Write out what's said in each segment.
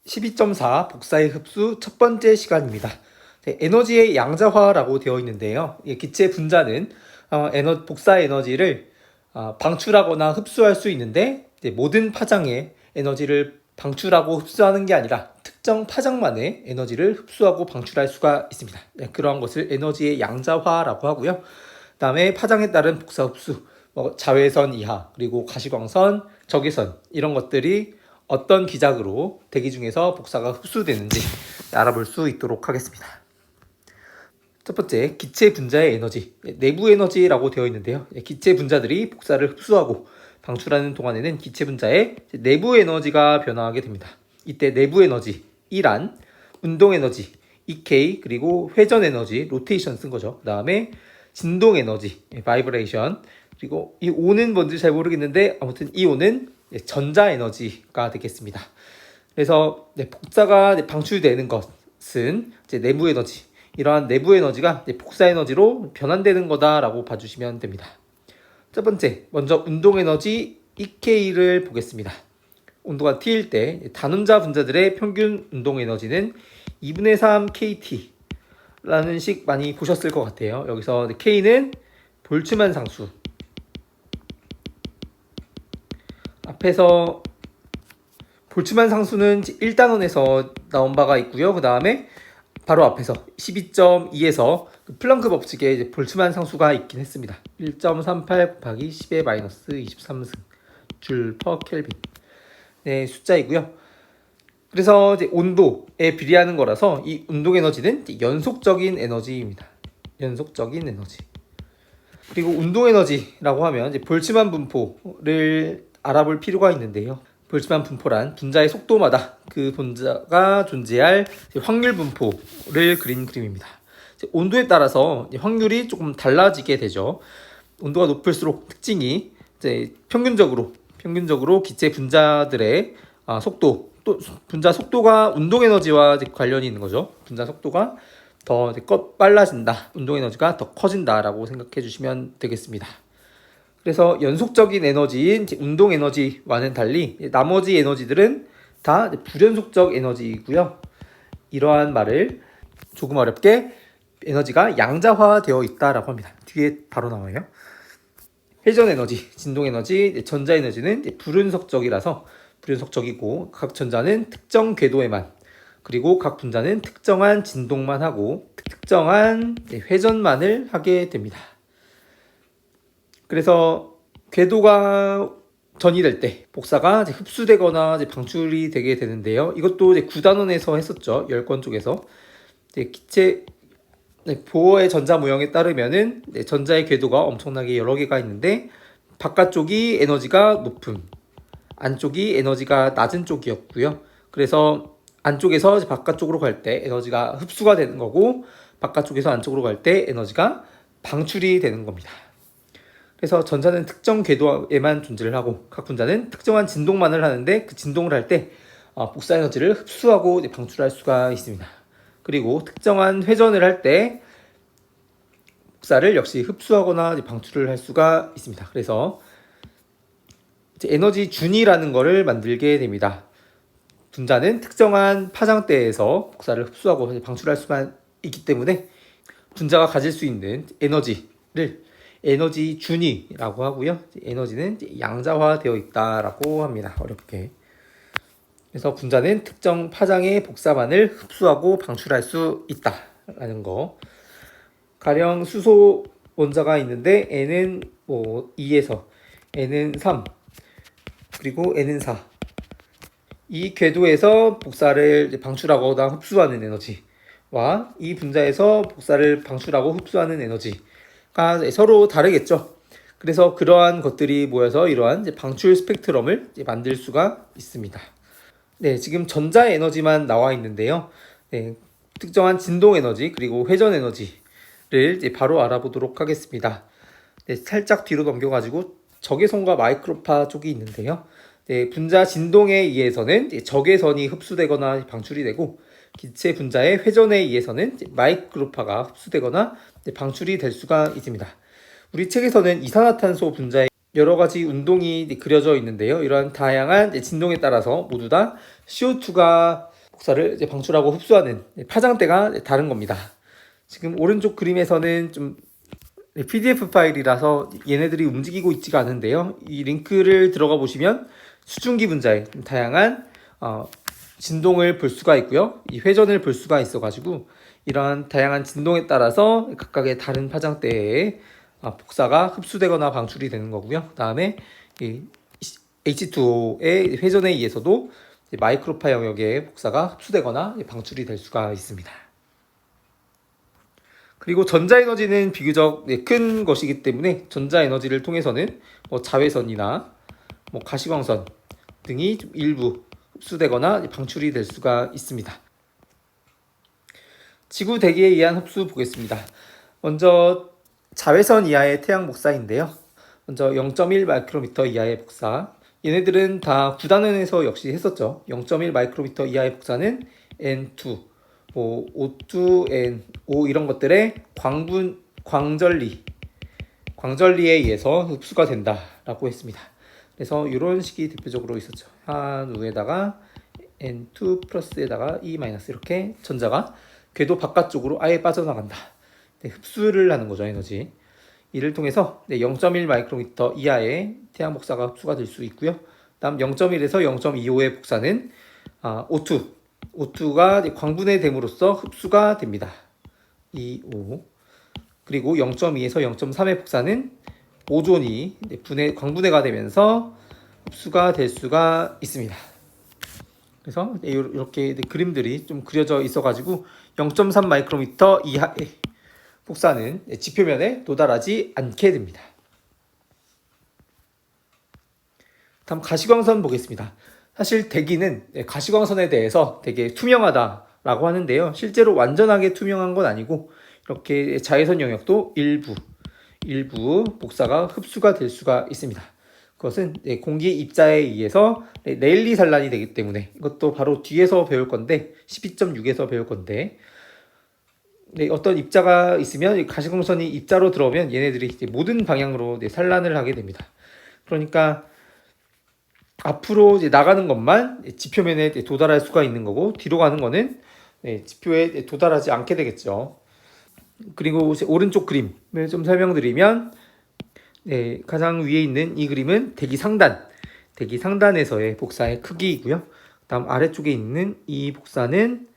12.4 복사의 흡수 첫 번째 시간입니다. 네, 에너지의 양자화라고 되어 있는데요. 기체 분자는 복사 에너지를 방출하거나 흡수할 수 있는데 모든 파장의 에너지를 방출하고 흡수하는 게 아니라 특정 파장만의 에너지를 흡수하고 방출할 수가 있습니다. 네, 그러한 것을 에너지의 양자화라고 하고요. 그 다음에 파장에 따른 복사 흡수, 자외선 이하, 그리고 가시광선, 적외선 이런 것들이 어떤 기작으로 대기 중에서 복사가 흡수되는지 알아볼 수 있도록 하겠습니다. 첫 번째, 기체 분자의 에너지, 내부 에너지라고 되어 있는데요. 기체 분자들이 복사를 흡수하고 방출하는 동안에는 기체 분자의 내부 에너지가 변화하게 됩니다. 이때 내부 에너지, E란, 운동 에너지, EK, 그리고 회전 에너지, 로테이션 쓴 거죠. 그 다음에 진동 에너지, 바이브레이션, 그리고 이 O는 뭔지 잘 모르겠는데 아무튼 이 O는 전자 에너지가 되겠습니다. 그래서 복사가 방출되는 것은 내부 에너지, 이러한 내부 에너지가 복사 에너지로 변환되는 거다라고 봐주시면 됩니다. 첫 번째, 먼저 운동 에너지 EK를 보겠습니다. 온도가 T일 때 단원자 분자들의 평균 운동 에너지는 2분의 3 KT라는 식 많이 보셨을 것 같아요. 여기서 K는 볼츠만 상수, 앞에서 볼츠만 상수는 1단원에서 나온 바가 있고요. 그 다음에 바로 앞에서 12.2에서 플랑크 법칙에 볼츠만 상수가 있긴 했습니다. 1.38 곱하기 10의 마이너스 23승 줄 퍼 켈빈 네, 숫자이고요. 그래서 이제 온도에 비례하는 거라서 이 운동 에너지는 연속적인 에너지입니다. 연속적인 에너지. 그리고 운동 에너지라고 하면 이제 볼츠만 분포를 알아볼 필요가 있는데요. 볼츠만 분포란 분자의 속도마다 그 분자가 존재할 확률 분포를 그린 그림입니다. 온도에 따라서 확률이 조금 달라지게 되죠. 온도가 높을수록 특징이 이제 평균적으로 기체 분자들의 속도, 또 분자 속도가 운동 에너지와 관련이 있는 거죠. 분자 속도가 더 빨라진다, 운동 에너지가 더 커진다라고 생각해 주시면 되겠습니다. 그래서 연속적인 에너지인 운동 에너지와는 달리 나머지 에너지들은 다 불연속적 에너지이고요. 이러한 말을 조금 어렵게 에너지가 양자화되어 있다라고 합니다. 뒤에 바로 나와요. 회전 에너지, 진동 에너지, 전자 에너지는 불연속적이고 각 전자는 특정 궤도에만, 그리고 각 분자는 특정한 진동만 하고 특정한 회전만을 하게 됩니다. 그래서 궤도가 전이될 때 복사가 흡수되거나 방출이 되게 되는데요. 이것도 9단원에서 했었죠. 10권 쪽에서. 기체 보어의 전자 모형에 따르면은 전자의 궤도가 엄청나게 여러 개가 있는데 바깥쪽이 에너지가 높은, 안쪽이 에너지가 낮은 쪽이었고요. 그래서 안쪽에서 바깥쪽으로 갈 때 에너지가 흡수가 되는 거고, 바깥쪽에서 안쪽으로 갈 때 에너지가 방출이 되는 겁니다. 그래서 전자는 특정 궤도에만 존재를 하고 각 분자는 특정한 진동만을 하는데 그 진동을 할 때 복사 에너지를 흡수하고 방출할 수가 있습니다. 그리고 특정한 회전을 할 때 복사를 역시 흡수하거나 방출을 할 수가 있습니다. 그래서 에너지 준이라는 것을 만들게 됩니다. 분자는 특정한 파장대에서 복사를 흡수하고 방출할 수만 있기 때문에 분자가 가질 수 있는 에너지를 에너지 준이라고 하고요. 에너지는 양자화되어 있다라고 합니다. 어렵게. 그래서 분자는 특정 파장의 복사만을 흡수하고 방출할 수 있다라는 거. 가령 수소 원자가 있는데 N은 2에서 N은 3, 그리고 N은 4. 이 궤도에서 복사를 방출하거나 흡수하는 에너지와 이 분자에서 복사를 방출하고 흡수하는 에너지가 서로 다르겠죠. 그래서 그러한 것들이 모여서 이러한 방출 스펙트럼을 만들 수가 있습니다. 네, 지금 전자 에너지만 나와 있는데요. 네, 특정한 진동 에너지 그리고 회전 에너지를 바로 알아보도록 하겠습니다. 네, 살짝 뒤로 넘겨가지고 적외선과 마이크로파 쪽이 있는데요. 네, 분자 진동에 의해서는 적외선이 흡수되거나 방출이 되고, 기체 분자의 회전에 의해서는 마이크로파가 흡수되거나 방출이 될 수가 있습니다. 우리 책에서는 이산화탄소 분자의 여러 가지 운동이 그려져 있는데요. 이러한 다양한 진동에 따라서 모두 다 CO2가 복사를 이제 방출하고 흡수하는 파장대가 다른 겁니다. 지금 오른쪽 그림에서는 좀 PDF 파일이라서 얘네들이 움직이고 있지가 않은데요. 이 링크를 들어가 보시면 수증기 분자의 다양한 진동을 볼 수가 있고요. 이 회전을 볼 수가 있어가지고 이러한 다양한 진동에 따라서 각각의 다른 파장대에 복사가 흡수되거나 방출이 되는 거고요. 그 다음에 이 H2O의 회전에 의해서도 마이크로파 영역의 복사가 흡수되거나 방출이 될 수가 있습니다. 그리고 전자에너지는 비교적 큰 것이기 때문에 전자에너지를 통해서는 자외선이나 가시광선 등이 좀 일부 흡수되거나 방출이 될 수가 있습니다. 지구 대기에 의한 흡수 보겠습니다. 먼저 자외선 이하의 태양 복사인데요. 먼저 0.1 마이크로미터 이하의 복사. 얘네들은 다 9단원에서 역시 했었죠. 0.1 마이크로미터 이하의 복사는 N2, O2, NO 이런 것들의 광전리에 의해서 흡수가 된다라고 했습니다. 그래서 이런 식이 대표적으로 있었죠. 한우에다가 N2 플러스에다가 E 마이너스 이렇게 전자가 궤도 바깥쪽으로 아예 빠져나간다. 흡수를 하는 거죠, 에너지. 이를 통해서 0.1 마이크로미터 이하의 태양 복사가 흡수가 될 수 있고요. 다음 0.1에서 0.25의 복사는 O2가 광분해 됨으로써 흡수가 됩니다. 2O. 그리고 0.2에서 0.3의 복사는 오존이 광분해가 되면서 흡수가 될 수가 있습니다. 그래서 이렇게 그림들이 좀 그려져 있어가지고 0.3 마이크로미터 이하의 복사는 지표면에 도달하지 않게 됩니다. 다음 가시광선 보겠습니다. 사실 대기는 가시광선에 대해서 되게 투명하다라고 하는데요. 실제로 완전하게 투명한 건 아니고 이렇게 자외선 영역도 일부 복사가 흡수가 될 수가 있습니다. 그것은 공기 입자에 의해서 레일리 산란이 되기 때문에 이것도 바로 뒤에서 배울 건데 12.6에서 배울 건데 어떤 입자가 있으면 가시광선이 입자로 들어오면 얘네들이 이제 모든 방향으로 산란을 하게 됩니다. 그러니까 앞으로 이제 나가는 것만 지표면에 도달할 수가 있는 거고 뒤로 가는 거는 지표에 도달하지 않게 되겠죠. 그리고 오른쪽 그림을 좀 설명드리면 가장 위에 있는 이 그림은 대기 상단에서의 복사의 크기이고요. 다음 아래쪽에 있는 이 복사는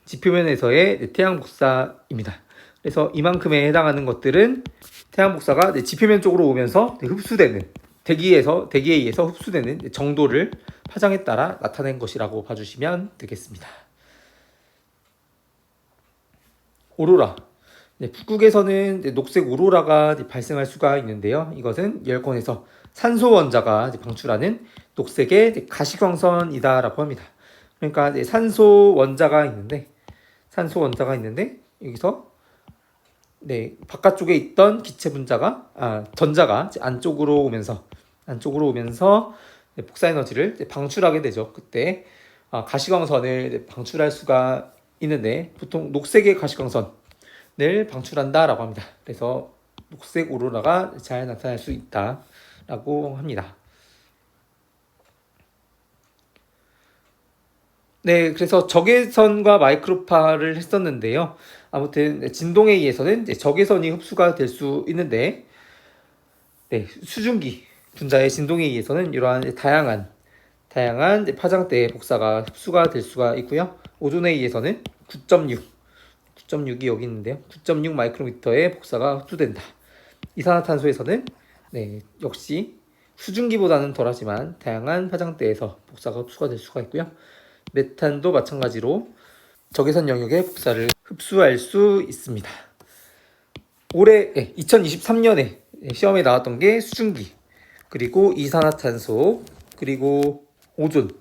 지표면에서의 태양 복사입니다. 그래서 이만큼에 해당하는 것들은 태양 복사가 지표면 쪽으로 오면서 흡수되는 대기에 의해서 흡수되는 정도를 파장에 따라 나타낸 것이라고 봐주시면 되겠습니다. 오로라. 북극에서는 녹색 오로라가 발생할 수가 있는데요. 이것은 열권에서 산소 원자가 방출하는 녹색의 가시광선이다라고 합니다. 그러니까 산소 원자가 있는데 여기서 바깥쪽에 있던 기체 분자가 전자가 안쪽으로 오면서 복사 에너지를 방출하게 되죠. 그때 가시광선을 방출할 수가 있는데 보통 녹색의 가시광선을 방출한다라고 합니다. 그래서 녹색 오로라가 잘 나타날 수 있다라고 합니다. 그래서 적외선과 마이크로파를 했었는데요. 아무튼 진동에 의해서는 적외선이 흡수가 될 수 있는데 수증기 분자의 진동에 의해서는 이러한 다양한 파장대의 복사가 흡수가 될 수가 있고요. 오존에 의해서는 9.6이 여기 있는데요. 9.6 마이크로미터의 복사가 흡수된다. 이산화탄소에서는 역시 수증기보다는 덜하지만 다양한 파장대에서 복사가 흡수가 될 수가 있고요. 메탄도 마찬가지로 적외선 영역의 복사를 흡수할 수 있습니다. 올해 2023년에 시험에 나왔던 게 수증기, 그리고 이산화탄소, 그리고 오존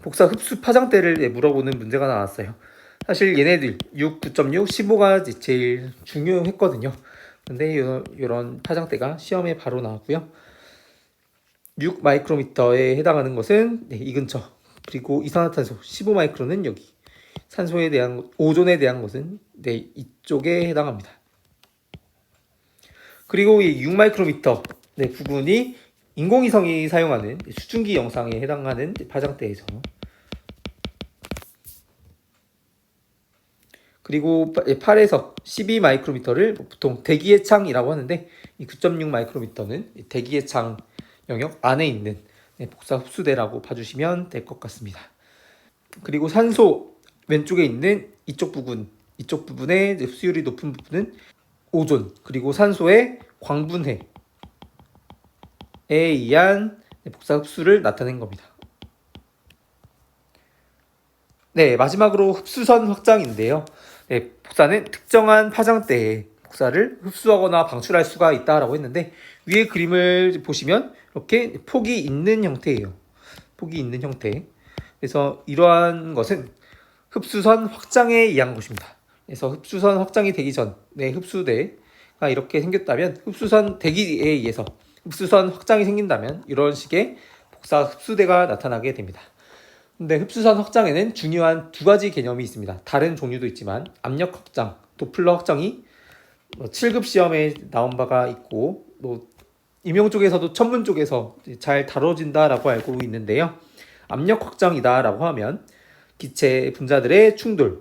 복사 흡수 파장대를 물어보는 문제가 나왔어요. 사실 얘네들 6, 9.6, 15가 제일 중요했거든요. 근데 이런 파장대가 시험에 바로 나왔고요. 6 마이크로미터에 해당하는 것은 이 근처, 그리고 이산화탄소 15 마이크로는 여기, 오존에 대한 것은 이쪽에 해당합니다. 그리고 이 6 마이크로미터 부분이 인공위성이 사용하는 수증기 영상에 해당하는 파장대에서, 그리고 8에서 12 마이크로미터를 보통 대기의 창이라고 하는데, 이 9.6 마이크로미터는 대기의 창 영역 안에 있는 복사 흡수대라고 봐주시면 될 것 같습니다. 그리고 산소 왼쪽에 있는 이쪽 부분의 흡수율이 높은 부분은 오존, 그리고 산소의 광분해에 의한 복사 흡수를 나타낸 겁니다. 네, 마지막으로 흡수선 확장인데요. 네, 복사는 특정한 파장대에 복사를 흡수하거나 방출할 수가 있다라고 했는데, 위에 그림을 보시면 이렇게 폭이 있는 형태예요. 폭이 있는 형태. 그래서 이러한 것은 흡수선 확장에 의한 것입니다. 그래서 흡수선 확장이 되기 전에 흡수대가 이렇게 생겼다면, 흡수선 대기에 의해서 흡수선 확장이 생긴다면 이런 식의 복사 흡수대가 나타나게 됩니다. 근데 흡수선 확장에는 중요한 두 가지 개념이 있습니다. 다른 종류도 있지만 압력 확장, 도플러 확장이 7급 시험에 나온 바가 있고, 임용 쪽에서도 천문 쪽에서 잘 다뤄진다라고 알고 있는데요. 압력 확장이다라고 하면 기체 분자들의 충돌에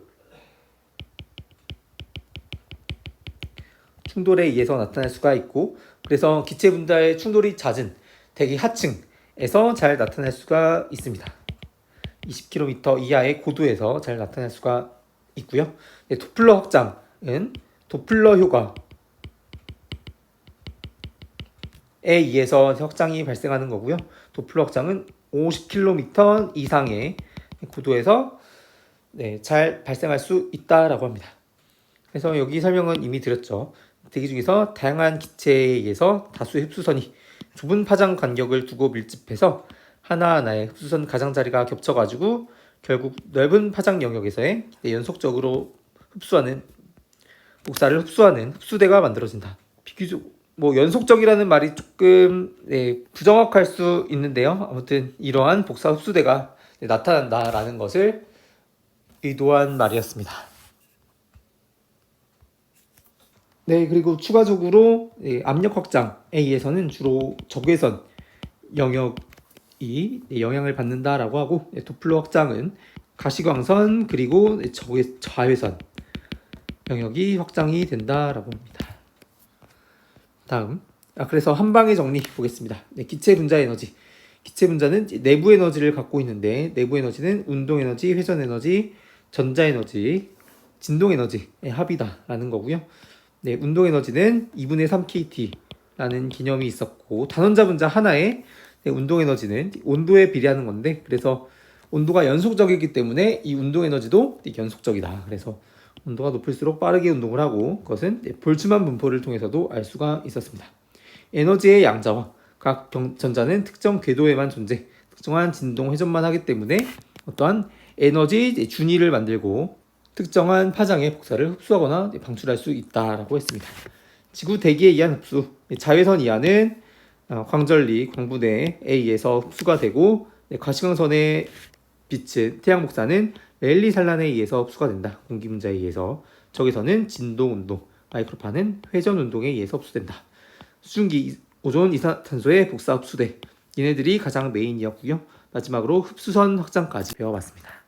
의해서 나타날 수가 있고, 그래서 기체 분자의 충돌이 잦은 대기 하층에서 잘 나타날 수가 있습니다. 20km 이하의 고도에서 잘 나타날 수가 있고요. 네, 도플러 확장은 도플러 효과에 의해서 확장이 발생하는 거고요. 도플러 확장은 50km 이상의 고도에서 잘 발생할 수 있다라고 합니다. 그래서 여기 설명은 이미 드렸죠. 대기 중에서 다양한 기체에 의해서 다수의 흡수선이 좁은 파장 간격을 두고 밀집해서 하나하나의 흡수선 가장자리가 겹쳐가지고 결국 넓은 파장 영역에서의 연속적으로 복사를 흡수하는 흡수대가 만들어진다. 비교적 연속적이라는 말이 조금 부정확할 수 있는데요. 아무튼 이러한 복사 흡수대가 나타난다라는 것을 의도한 말이었습니다. 네, 그리고 추가적으로 압력 확장에 의해서는 주로 적외선 영역이 영향을 받는다라고 하고, 도플러 확장은 가시광선 그리고 자외선 영역이 확장이 된다라고 합니다. 다음, 그래서 한 방에 정리 보겠습니다. 기체 분자 에너지. 기체 분자는 내부 에너지를 갖고 있는데, 내부 에너지는 운동 에너지, 회전 에너지, 전자 에너지, 진동 에너지의 합이다라는 거고요. 운동 에너지는 2분의 3kT라는 개념이 있었고, 단원자 분자 하나의 운동 에너지는 온도에 비례하는 건데, 그래서 온도가 연속적이기 때문에 이 운동 에너지도 연속적이다. 그래서 온도가 높을수록 빠르게 운동을 하고, 그것은 볼츠만 분포를 통해서도 알 수가 있었습니다. 에너지의 양자와 각 전자는 특정 궤도에만 특정한 진동 회전만 하기 때문에 어떠한 에너지 준위를 만들고 특정한 파장의 복사를 흡수하거나 방출할 수 있다라고 했습니다. 지구 대기에 의한 흡수, 자외선 이하는 광전리, 광분해에 의해서 흡수가 되고, 가시광선의 빛은 태양 복사는 랠리 산란에 의해서 흡수가 된다. 공기 분자에 의해서. 적외선은 진동 운동, 마이크로파는 회전 운동에 의해서 흡수된다. 수증기, 오존, 이산탄소의 복사 흡수대, 얘네들이 가장 메인이었고요. 마지막으로 흡수선 확장까지 배워봤습니다.